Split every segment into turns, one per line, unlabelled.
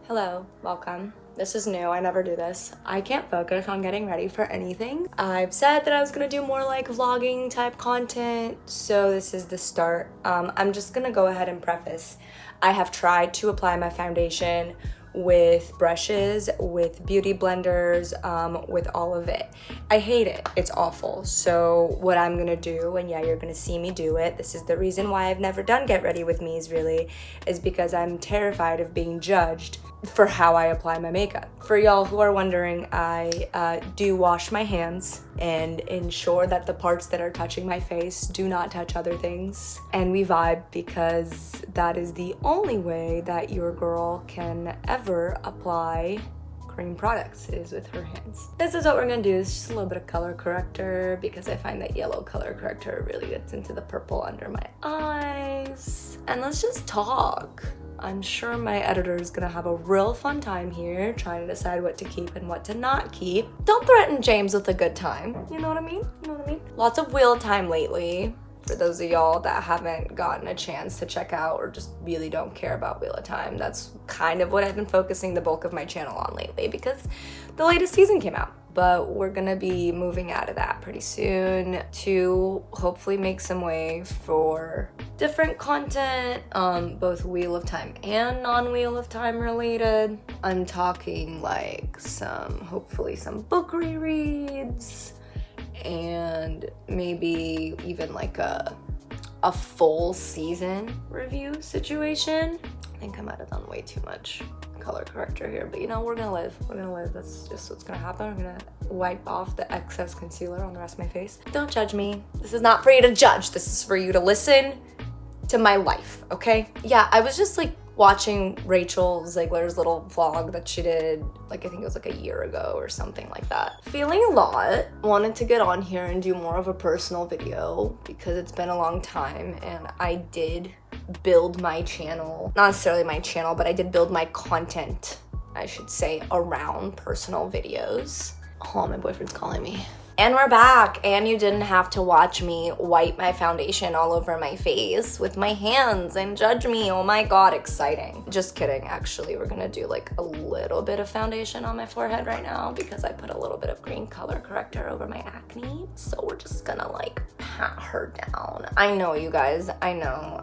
Hello, welcome. This is new, I never do this. I can't focus on getting ready for anything. I've said that I was gonna do more like vlogging type content, so this is the start. I'm just gonna go ahead and preface. I have tried to apply my foundation with brushes, with beauty blenders, with all of it. I hate it, it's awful. So what I'm gonna do, and yeah, you're gonna see me do it, this is the reason why I've never done Get Ready With Me's really, is because I'm terrified of being judged for how I apply my makeup. For y'all who are wondering, I do wash my hands and ensure that the parts that are touching my face do not touch other things. And we vibe because that is the only way that your girl can ever apply cream products, is with her hands. This is what we're gonna do, is just a little bit of color corrector because I find that yellow color corrector really gets into the purple under my eyes. And let's just talk. I'm sure my editor is gonna have a real fun time here trying to decide what to keep and what to not keep. Don't threaten James with a good time, you know what I mean? You know what I mean? Lots of wheel time lately. For those of y'all that haven't gotten a chance to check out or just really don't care about Wheel of Time, that's kind of what I've been focusing the bulk of my channel on lately because the latest season came out. But we're gonna be moving out of that pretty soon to hopefully make some way for different content, both Wheel of Time and non-Wheel of Time related. I'm talking like hopefully some book rereads, and maybe even like a full season review situation. I think I might have done way too much color corrector here, but you know, we're gonna live. That's just what's gonna happen. I'm gonna wipe off the excess concealer on the rest of my face. Don't judge me. This is not for you to judge. This is for you to listen to my life, okay? Yeah, I was just like watching Rachel Ziegler's little vlog that she did, like I think it was like a year ago or something like that. Feeling a lot, wanted to get on here and do more of a personal video because it's been a long time, and I did build my channel, not necessarily my channel, but I did build my content, I should say, around personal videos. Oh, my boyfriend's calling me. And we're back, and you didn't have to watch me wipe my foundation all over my face with my hands and judge me. Oh my god, exciting. Just kidding, actually, we're gonna do like a little bit of foundation on my forehead right now because I put a little bit of green color corrector over my acne. So we're just gonna like pat her down. I know, you guys, I know.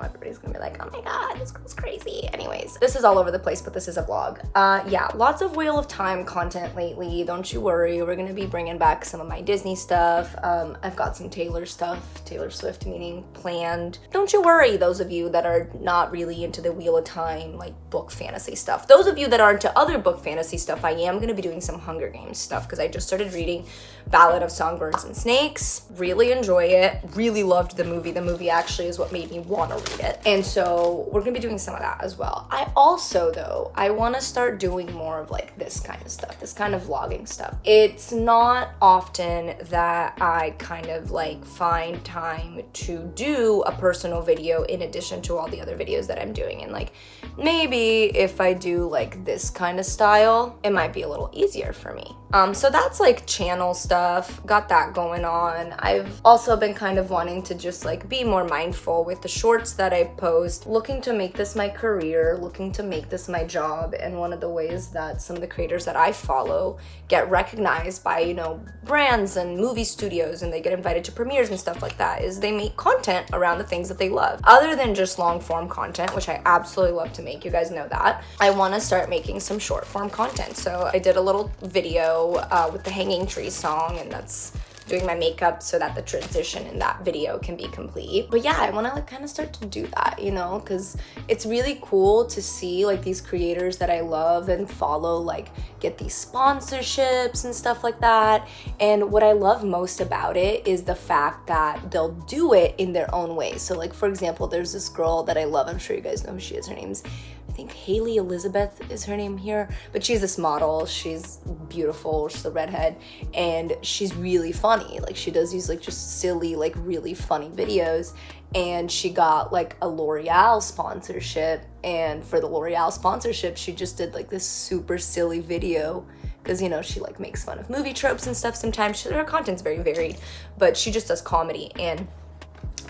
Everybody's gonna be like, oh my god, this girl's crazy. Anyways, this is all over the place, but this is a vlog. Yeah, lots of Wheel of Time content lately, don't you worry. We're gonna be bringing back some of my Disney stuff. I've got some Taylor Swift meaning planned. Don't you worry, those of you that are not really into the Wheel of Time, like book fantasy stuff. Those of you that are into other book fantasy stuff, I am gonna be doing some Hunger Games stuff because I just started reading Ballad of Songbirds and Snakes. Really enjoy it. Really loved the movie. The movie actually is what made me want to read it. And so we're gonna be doing some of that as well. I also, though, I want to start doing more of like this kind of stuff, this kind of vlogging stuff. It's not often that I kind of like find time to do a personal video in addition to all the other videos that I'm doing. And like maybe if I do like this kind of style, it might be a little easier for me. So that's like channel stuff, got that going on. I've also been kind of wanting to just like be more mindful with the shorts that I post, looking to make this my career, looking to make this my job. And one of the ways that some of the creators that I follow get recognized by, you know, brands and movie studios, and they get invited to premieres and stuff like that, is they make content around the things that they love. Other than just long form content, which I absolutely love to make, you guys know that, I want to start making some short form content. So I did a little video with the Hanging Tree song, and that's doing my makeup so that the transition in that video can be complete. But yeah, I want to like kind of start to do that, you know, because it's really cool to see like these creators that I love and follow like get these sponsorships and stuff like that. And what I love most about it is the fact that they'll do it in their own way. So like, for example, there's this girl that I love, I'm sure you guys know who she is. Her name's, I think Haley Elizabeth is her name here, but she's this model. She's beautiful, she's a redhead, and she's really funny. Like she does these like just silly, like really funny videos, and she got like a L'Oreal sponsorship, and for the L'Oreal sponsorship, she just did like this super silly video because, you know, she like makes fun of movie tropes and stuff sometimes. Her content's very varied, but she just does comedy, and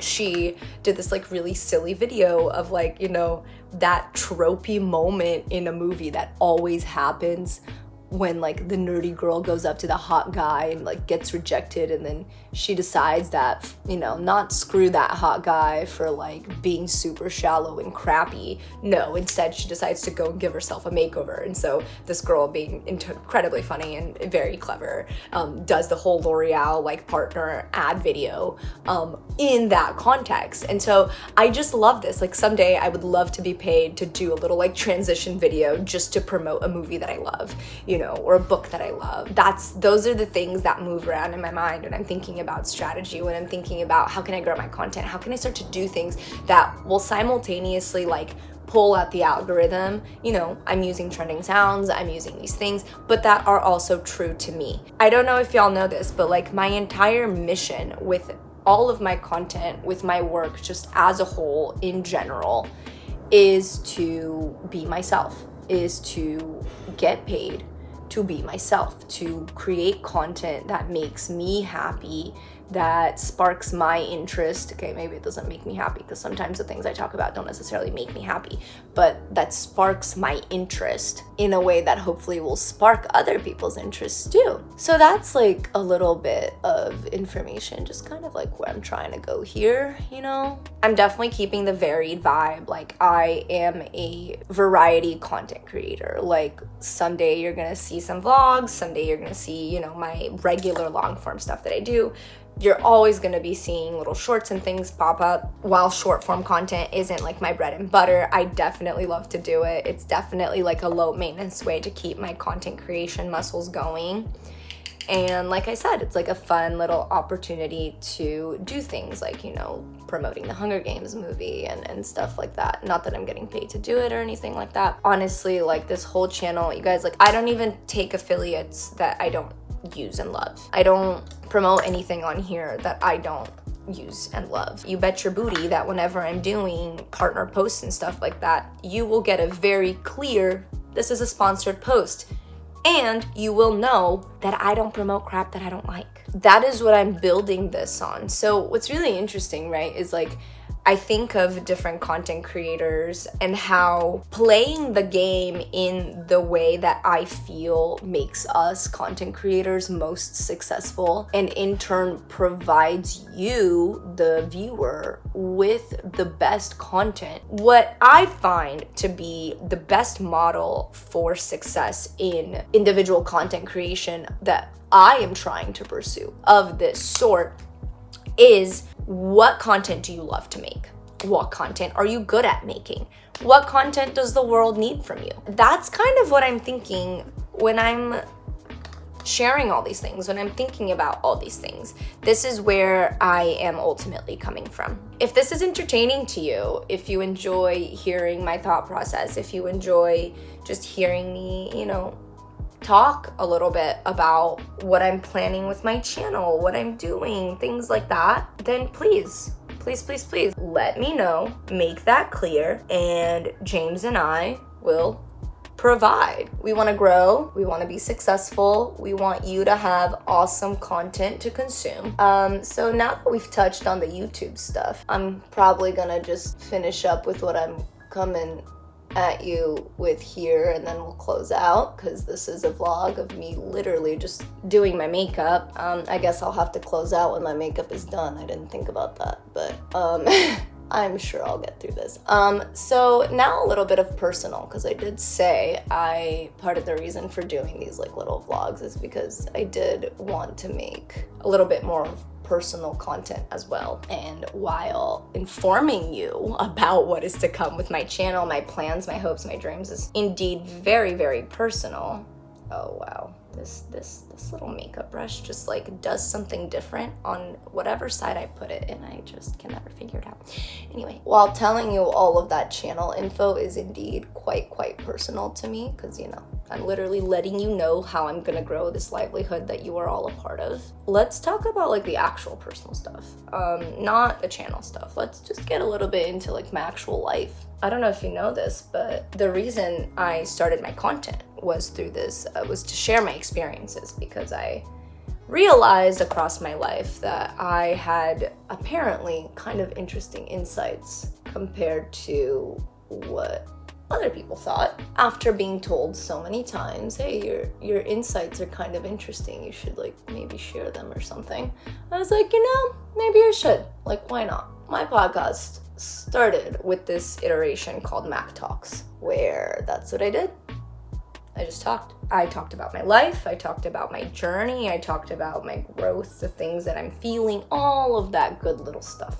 she did this like really silly video of like, you know, that tropey moment in a movie that always happens when like the nerdy girl goes up to the hot guy and like gets rejected, and then she decides that, you know, not screw that hot guy for like being super shallow and crappy. No, instead she decides to go and give herself a makeover. And so this girl, being incredibly funny and very clever, does the whole L'Oreal like partner ad video in that context. And so I just love this. Like someday I would love to be paid to do a little like transition video just to promote a movie that I love, you know, or a book that I love. Those are the things that move around in my mind when I'm thinking about strategy, when I'm thinking about how can I grow my content, how can I start to do things that will simultaneously like pull out the algorithm. You know, I'm using trending sounds, I'm using these things, but that are also true to me. I don't know if y'all know this, but like my entire mission with all of my content, with my work just as a whole in general, is to be myself, is to get paid to be myself, to create content that makes me happy, that sparks my interest. Okay, maybe it doesn't make me happy because sometimes the things I talk about don't necessarily make me happy, but that sparks my interest in a way that hopefully will spark other people's interests too. So that's like a little bit of information, just kind of like where I'm trying to go here, you know? I'm definitely keeping the varied vibe. Like I am a variety content creator. Like someday you're gonna see some vlogs, someday you're gonna see, you know, my regular long form stuff that I do. You're always gonna be seeing little shorts and things pop up. While short form content isn't like my bread and butter, I definitely love to do it. It's definitely like a low maintenance way to keep my content creation muscles going. And like I said, it's like a fun little opportunity to do things like, you know, promoting the Hunger Games movie and stuff like that. Not that I'm getting paid to do it or anything like that. Honestly, like this whole channel, you guys, like I don't even take affiliates that I don't use and love. I don't promote anything on here that I don't use and love. You bet your booty that whenever I'm doing partner posts and stuff like that, you will get a very clear, this is a sponsored post. And you will know that I don't promote crap that I don't like. That is what I'm building this on. So what's really interesting, right, is like, I think of different content creators and how playing the game in the way that I feel makes us content creators most successful, and in turn provides you, the viewer, with the best content. What I find to be the best model for success in individual content creation that I am trying to pursue of this sort is, what content do you love to make? What content are you good at making? What content does the world need from you? That's kind of what I'm thinking when I'm sharing all these things, when I'm thinking about all these things. This is where I am ultimately coming from. If this is entertaining to you, if you enjoy hearing my thought process, if you enjoy just hearing me, you know, talk a little bit about what I'm planning with my channel, what I'm doing, things like that, then please let me know, make that clear, and James and I will provide. We want to grow, we want to be successful, we want you to have awesome content to consume. So now that we've touched on the YouTube stuff, I'm probably gonna just finish up with what I'm coming at you with here, and then we'll close out because this is a vlog of me literally just doing my makeup. I guess I'll have to close out when my makeup is done. I didn't think about that, but I'm sure I'll get through this. So now a little bit of personal, because I did say part of the reason for doing these like little vlogs is because I did want to make a little bit more of personal content as well, and while informing you about what is to come with my channel, my plans, my hopes, my dreams is indeed very, very personal. Oh wow, this little makeup brush just like does something different on whatever side I put it, and I just can never figure it out. Anyway, while telling you all of that channel info is indeed quite personal to me, because you know, I'm literally letting you know how I'm gonna grow this livelihood that you are all a part of. Let's talk about like the actual personal stuff, not the channel stuff. Let's just get a little bit into like my actual life. I don't know if you know this, but the reason I started my content was through this, was to share my experiences, because I realized across my life that I had apparently kind of interesting insights compared to what other people thought. After being told so many times, hey, your insights are kind of interesting, you should like maybe share them or something, I was like, maybe I should. Like, why not? My podcast started with this iteration called Mac Talks, where that's what I did. I just talked. I talked about my life, I talked about my journey, I talked about my growth, the things that I'm feeling, all of that good little stuff,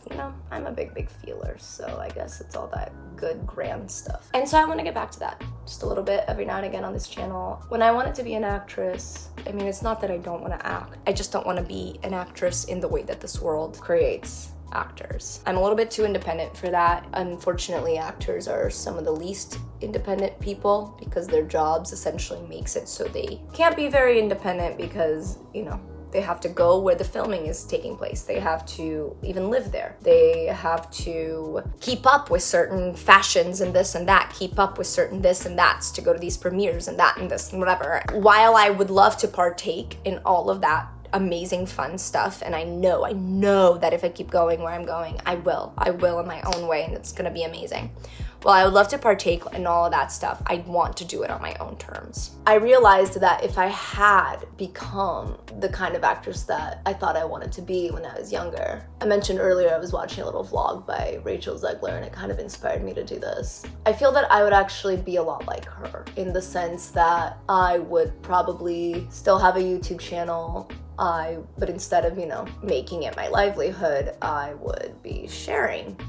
I'm a big feeler, so I guess it's all that good grand stuff. And so I want to get back to that just a little bit every now and again on this channel. When I wanted to be an actress, it's not that I don't want to act, I just don't want to be an actress in the way that this world creates actors. I'm a little bit too independent for that. Unfortunately, actors are some of the least independent people because their jobs essentially makes it so they can't be very independent because, they have to go where the filming is taking place. They have to even live there. They have to keep up with certain fashions and this and that, keep up with certain this and that's to go to these premieres and that and this and whatever. While I would love to partake in all of that amazing fun stuff, and I know that if I keep going where I'm going, I will in my own way, and it's gonna be amazing. Well, I would love to partake in all of that stuff. I want to do it on my own terms. I realized that if I had become the kind of actress that I thought I wanted to be when I was younger, I mentioned earlier I was watching a little vlog by Rachel Zegler, and it kind of inspired me to do this. I feel that I would actually be a lot like her in the sense that I would probably still have a YouTube channel, but instead of, making it my livelihood, I would be sharing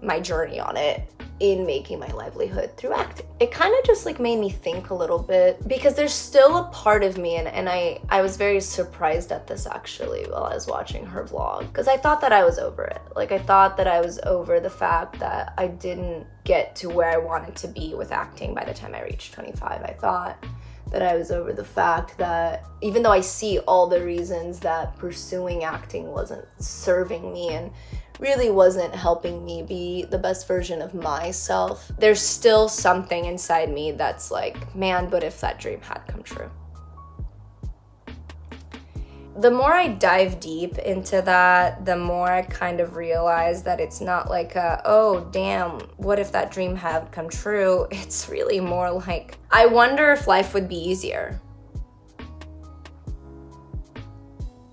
my journey on it in making my livelihood through acting. It kind of just made me think a little bit because there's still a part of me, and I was very surprised at this actually while I was watching her vlog, because I thought that I was over it. I thought that I was over the fact that I didn't get to where I wanted to be with acting by the time I reached 25. I thought that I was over the fact that even though I see all the reasons that pursuing acting wasn't serving me and really wasn't helping me be the best version of myself, there's still something inside me that's like, man, but if that dream had come true. The more I dive deep into that, the more I kind of realize that it's not like oh damn, what if that dream had come true? It's really more like, I wonder if life would be easier.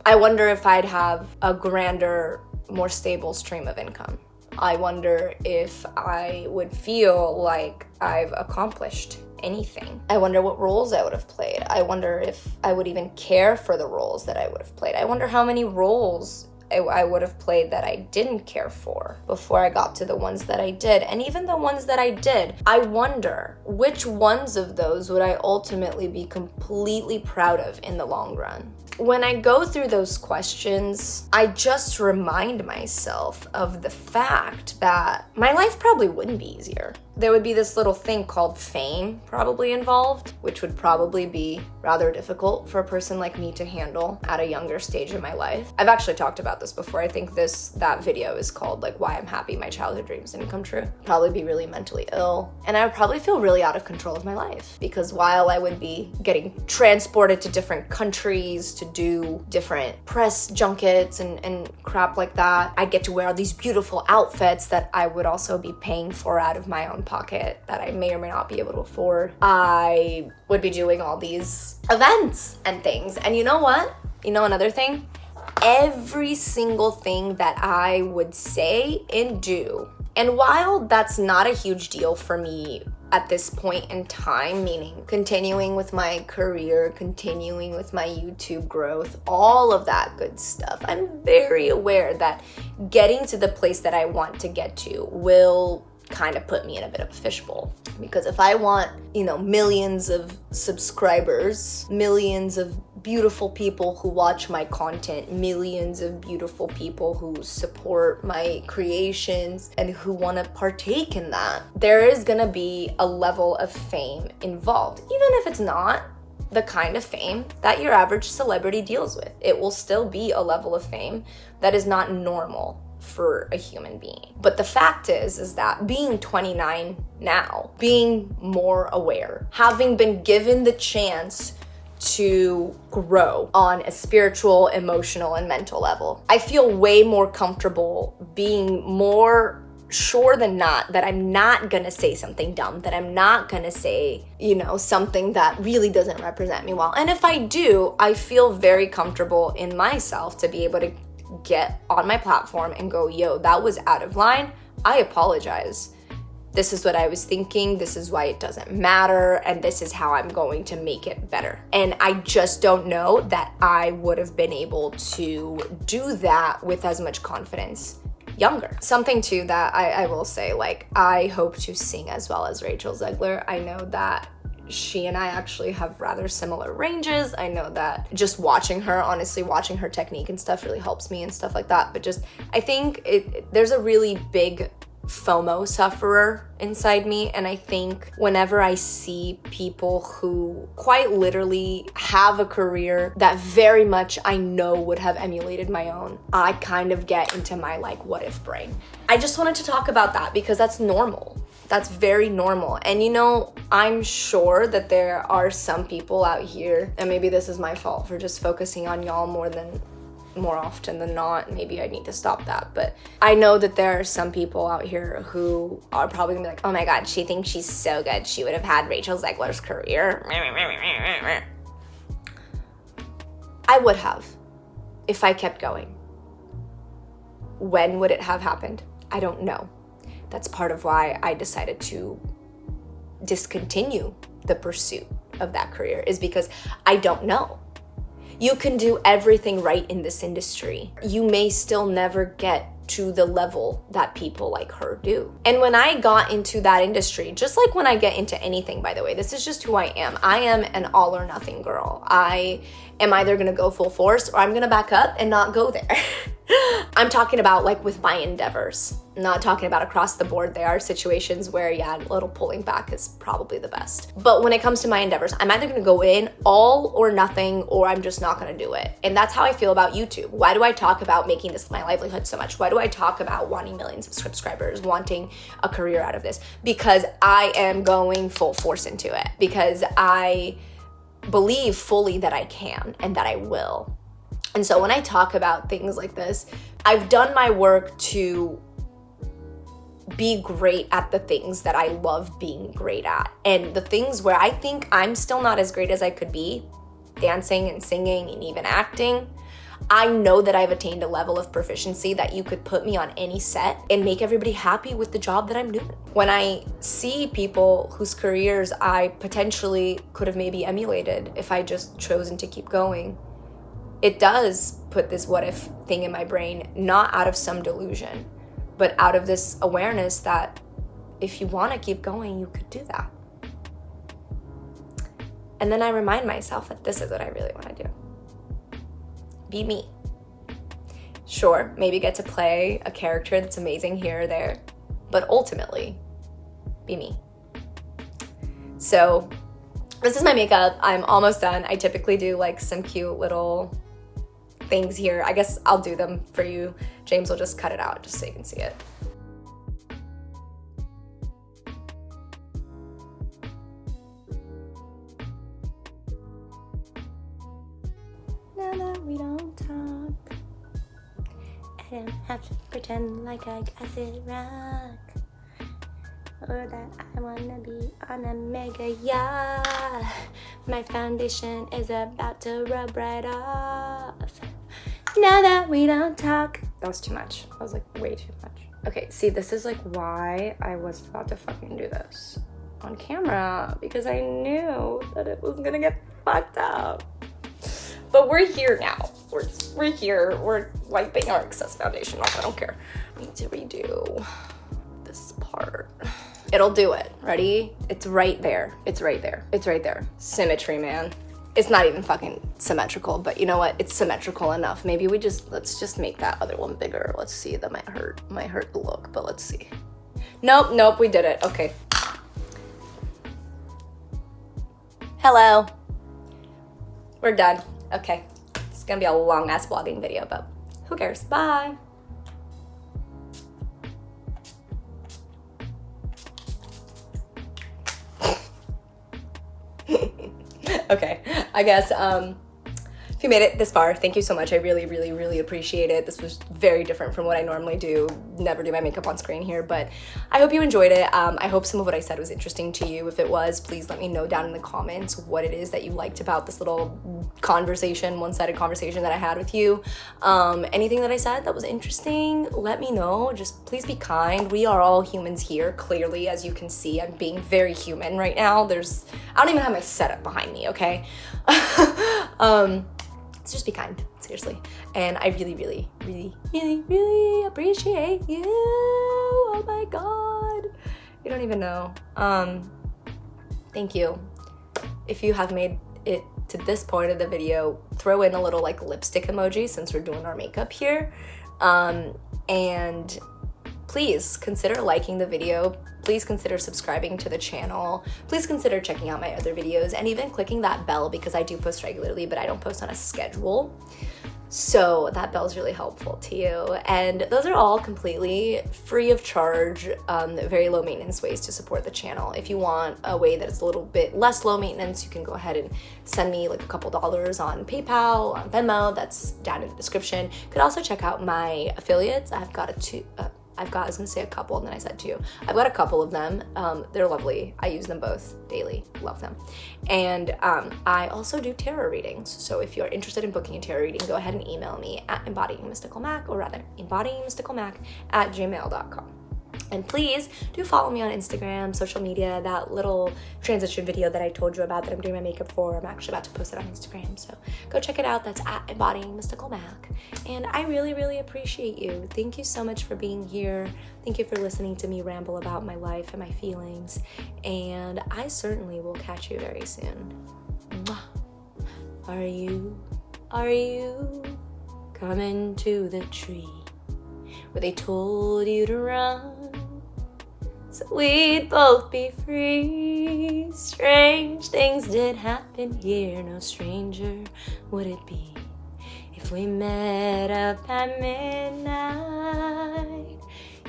I wonder if I'd have a grander, more stable stream of income. I wonder if I would feel like I've accomplished anything. I wonder what roles I would have played. I wonder if I would even care for the roles that I would have played. I wonder how many roles I would have played that I didn't care for before I got to the ones that I did. And even the ones that I did, I wonder which ones of those would I ultimately be completely proud of in the long run. When I go through those questions, I just remind myself of the fact that my life probably wouldn't be easier. There would be this little thing called fame probably involved, which would probably be rather difficult for a person like me to handle at a younger stage in my life. I've actually talked about this before. I think that video is called Why I'm Happy My Childhood Dreams Didn't Come True. Probably be really mentally ill, and I would probably feel really out of control of my life, because while I would be getting transported to different countries to do different press junkets and crap like that, I'd get to wear all these beautiful outfits that I would also be paying for out of my own pocket that I may or may not be able to afford. I would be doing all these events and things. And you know what? Another thing? Every single thing that I would say and do, and while that's not a huge deal for me at this point in time, meaning continuing with my career, continuing with my YouTube growth, all of that good stuff, I'm very aware that getting to the place that I want to get to will kind of put me in a bit of a fishbowl. Because if I want, millions of subscribers, millions of beautiful people who watch my content, millions of beautiful people who support my creations and who want to partake in that, there is going to be a level of fame involved. Even if it's not the kind of fame that your average celebrity deals with, it will still be a level of fame that is not normal for a human being. But the fact is that being 29 now, being more aware, having been given the chance to grow on a spiritual, emotional, and mental level. I feel way more comfortable being more sure than not that I'm not gonna say something dumb, that I'm not gonna say, something that really doesn't represent me well. And if I do, I feel very comfortable in myself to be able to get on my platform and go, yo, that was out of line. I apologize. This is what I was thinking. This is why it doesn't matter. And this is how I'm going to make it better. And I just don't know that I would have been able to do that with as much confidence younger. Something too that I will say, like, I hope to sing as well as Rachel Zegler. I know that she and I actually have rather similar ranges. I know that just watching her, honestly, watching her technique and stuff really helps me and stuff like that. But just, I think there's a really big Fomo sufferer inside me, and I think whenever I see people who quite literally have a career that very much I know would have emulated my own, I kind of get into my like what if brain. I just wanted to talk about that because that's normal. That's very normal. And I'm sure that there are some people out here, and maybe this is my fault for just focusing on y'all more often than not. Maybe I need to stop that. But I know that there are some people out here who are probably gonna be like, oh my God, she thinks she's so good. She would have had Rachel Zegler's career. I would have, if I kept going. When would it have happened? I don't know. That's part of why I decided to discontinue the pursuit of that career, is because I don't know. You can do everything right in this industry. You may still never get to the level that people like her do. And when I got into that industry, just like when I get into anything, by the way, this is just who I am. I am an all or nothing girl. I am either gonna go full force or I'm gonna back up and not go there. I'm talking about like with my endeavors, not talking about across the board. There are situations where, yeah, a little pulling back is probably the best. But when it comes to my endeavors, I'm either gonna go in all or nothing, or I'm just not gonna do it. And that's how I feel about YouTube. Why do I talk about making this my livelihood so much? Why do I talk about wanting millions of subscribers, wanting a career out of this? Because I am going full force into it. Because I believe fully that I can and that I will. And so when I talk about things like this, I've done my work to be great at the things that I love being great at. And the things where I think I'm still not as great as I could be, dancing and singing and even acting, I know that I've attained a level of proficiency that you could put me on any set and make everybody happy with the job that I'm doing. When I see people whose careers I potentially could have maybe emulated if I just chosen to keep going, it does put this what if thing in my brain, not out of some delusion, but out of this awareness that if you want to keep going, you could do that. And then I remind myself that this is what I really want to do. Be me. Sure, maybe get to play a character that's amazing here or there, but ultimately, be me. So this is my makeup. I'm almost done. I typically do like some cute little things here. I guess I'll do them for you. James will just cut it out just so you can see it. Now that we don't talk, I don't have to pretend like I got it rock, or that I wanna be on a mega yacht. My foundation is about to rub right off. Now that we don't talk. That was too much. That was like way too much. Okay, see, this is like why I was about to fucking do this on camera, because I knew that it was gonna get fucked up. But we're here now. We're here. We're wiping our excess foundation off. I don't care. I need to redo this part. It'll do it. Ready? It's right there. It's right there. It's right there. Symmetry, man. It's not even fucking symmetrical, but you know what? It's symmetrical enough. Maybe let's just make that other one bigger. Let's see. That might hurt the look, but let's see. Nope, we did it. Okay. Hello. We're done. Okay. It's gonna be a long ass vlogging video, but who cares? Bye. Okay, I guess, if you made it this far, thank you so much. I really, really, really appreciate it. This was very different from what I normally do. Never do my makeup on screen here, but I hope you enjoyed it. I hope some of what I said was interesting to you. If it was, please let me know down in the comments what it is that you liked about this little conversation, one-sided conversation that I had with you. Anything that I said that was interesting, let me know. Just please be kind. We are all humans here. Clearly, as you can see, I'm being very human right now. I don't even have my setup behind me, okay? So just be kind, seriously. And I really, really, really, really, really appreciate you. Oh my God. You don't even know. Thank you. If you have made it to this point of the video, throw in a little like lipstick emoji since we're doing our makeup here. And please consider liking the video. Please consider subscribing to the channel. Please consider checking out my other videos and even clicking that bell because I do post regularly, but I don't post on a schedule. So that bell is really helpful to you. And those are all completely free of charge, very low maintenance ways to support the channel. If you want a way that is a little bit less low maintenance, you can go ahead and send me like a couple dollars on PayPal, on Venmo, that's down in the description. You could also check out my affiliates. I was gonna say a couple and then I said two. I've got a couple of them. They're lovely. I use them both daily. Love them. And I also do tarot readings. So if you're interested in booking a tarot reading, go ahead and email me at embodyingmysticalmac, or rather embodyingmysticalmac@gmail.com. And please do follow me on Instagram, social media, that little transition video that I told you about that I'm doing my makeup for. I'm actually about to post it on Instagram. So go check it out. That's at embodyingmysticalmac. And I really, really appreciate you. Thank you so much for being here. Thank you for listening to me ramble about my life and my feelings. And I certainly will catch you very soon. Mwah. Are you coming to the tree where they told you to run so we'd both be free? Strange things did happen here, no stranger would it be if we met up at midnight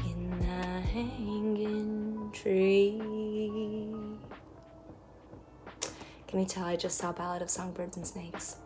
in the hanging tree. Can you tell I just saw Ballad of Songbirds and Snakes?